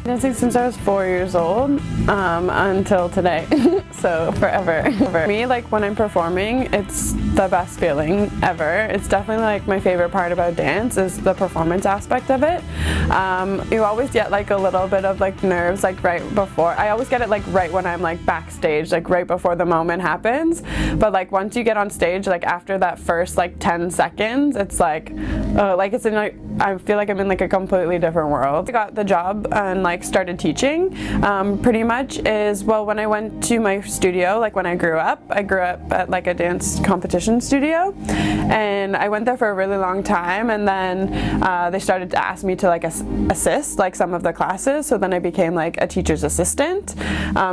Dancing since I was 4 years old until today, so forever. For me, like when I'm performing, it's the best feeling ever. It's definitely like my favorite part about dance is the performance aspect of it. You always get like a little bit of like nerves like right before. I always get it like right when I'm like backstage, like right before the moment happens. But like once you get on stage, like after that first like 10 seconds, it's like it's in like, I feel like I'm in like a completely different world. I got the job and like started teaching pretty much is, well, when I went to my studio, like when I grew up at like a dance competition studio, and I went there for a really long time, and then they started to ask me to like assist like some of the classes, so then I became like a teacher's assistant.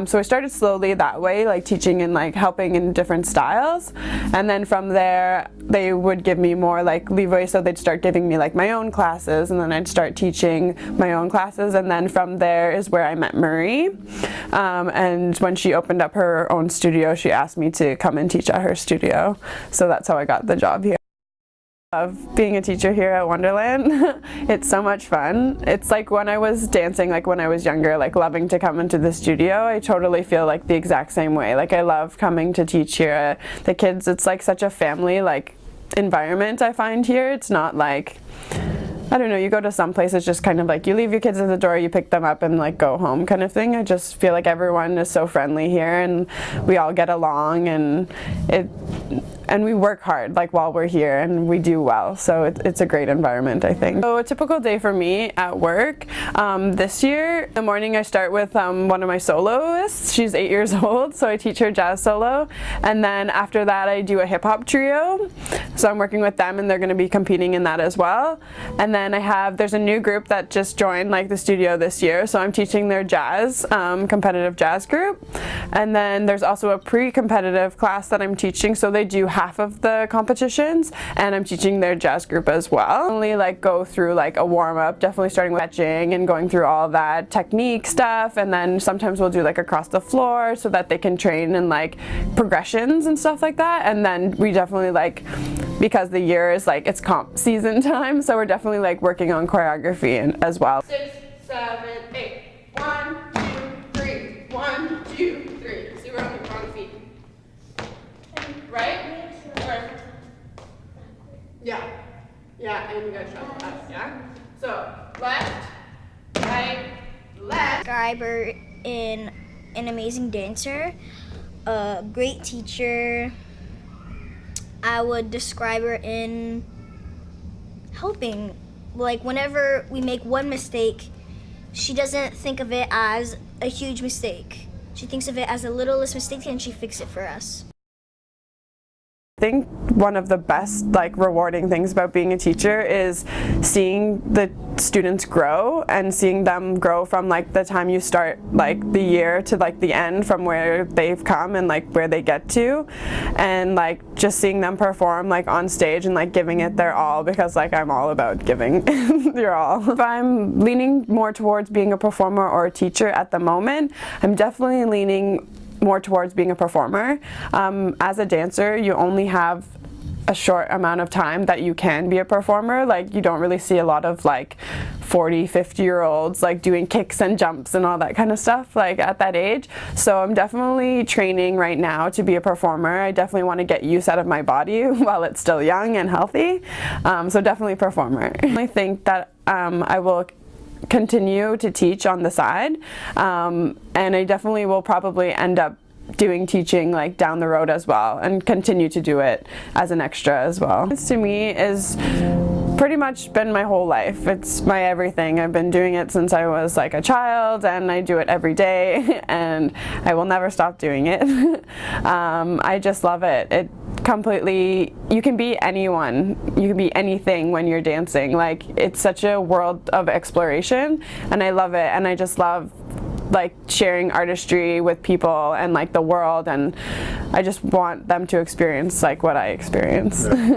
So I started slowly that way, like teaching and like helping in different styles, and then from there they would give me more like leeway, so they'd start giving me like my own classes, and then I'd start teaching my own classes, and then from there is where I met Marie, and when she opened up her own studio, she asked me to come and teach at her studio, so that's how I got the job here. I love being a teacher here at Wonderland. It's so much fun. It's like when I was dancing, like when I was younger, like loving to come into the studio, I totally feel like the exact same way. Like I love coming to teach here. The kids, it's like such a family like environment I find here. It's not like, I don't know, you go to some places just kind of like you leave your kids at the door, you pick them up and like go home kind of thing. I just feel like everyone is so friendly here and we all get along, and we work hard like while we're here, and we do well, so it's a great environment, I think. So a typical day for me at work, this year in the morning I start with one of my soloists. She's 8 years old, so I teach her jazz solo, and then after that I do a hip-hop trio, so I'm working with them and they're going to be competing in that as well. And then there's a new group that just joined like the studio this year, so I'm teaching their jazz, competitive jazz group, and then there's also a pre-competitive class that I'm teaching, so they do half of the competitions, and I'm teaching their jazz group as well. Only like go through like a warm-up, definitely starting with fetching and going through all that technique stuff, and then sometimes we'll do like across the floor so that they can train in like progressions and stuff like that. And then we definitely like, because the year is like it's comp season time, so we're definitely like working on choreography as well. 6, 7, 8. 1, 2, 3. 1, 2, 3. So we're on the wrong feet. Right? Or, yeah. Yeah, and you guys shuffle us, yeah? So left, right, left. Describe her in an amazing dancer, a great teacher. I would describe her in helping. Like whenever we make one mistake, she doesn't think of it as a huge mistake. She thinks of it as the littlest mistake and she fixes it for us. I think one of the best like rewarding things about being a teacher is seeing the students grow, and seeing them grow from like the time you start like the year to like the end, from where they've come and like where they get to, and like just seeing them perform like on stage and like giving it their all, because like I'm all about giving your all. If I'm leaning more towards being a performer or a teacher at the moment, I'm definitely leaning more towards being a performer. As a dancer, you only have a short amount of time that you can be a performer. Like you don't really see a lot of like 40, 50-year-olds like doing kicks and jumps and all that kind of stuff like at that age. So I'm definitely training right now to be a performer. I definitely want to get use out of my body while it's still young and healthy. So definitely performer. I think that I will continue to teach on the side, and I definitely will probably end up doing teaching like down the road as well, and continue to do it as an extra as well. This to me is pretty much been my whole life. It's my everything. I've been doing it since I was like a child, and I do it every day, and I will never stop doing it. I just love it. It completely, you can be anyone, you can be anything when you're dancing. Like it's such a world of exploration, and I love it, and I just love like sharing artistry with people and like the world, and I just want them to experience like what I experience. Yeah.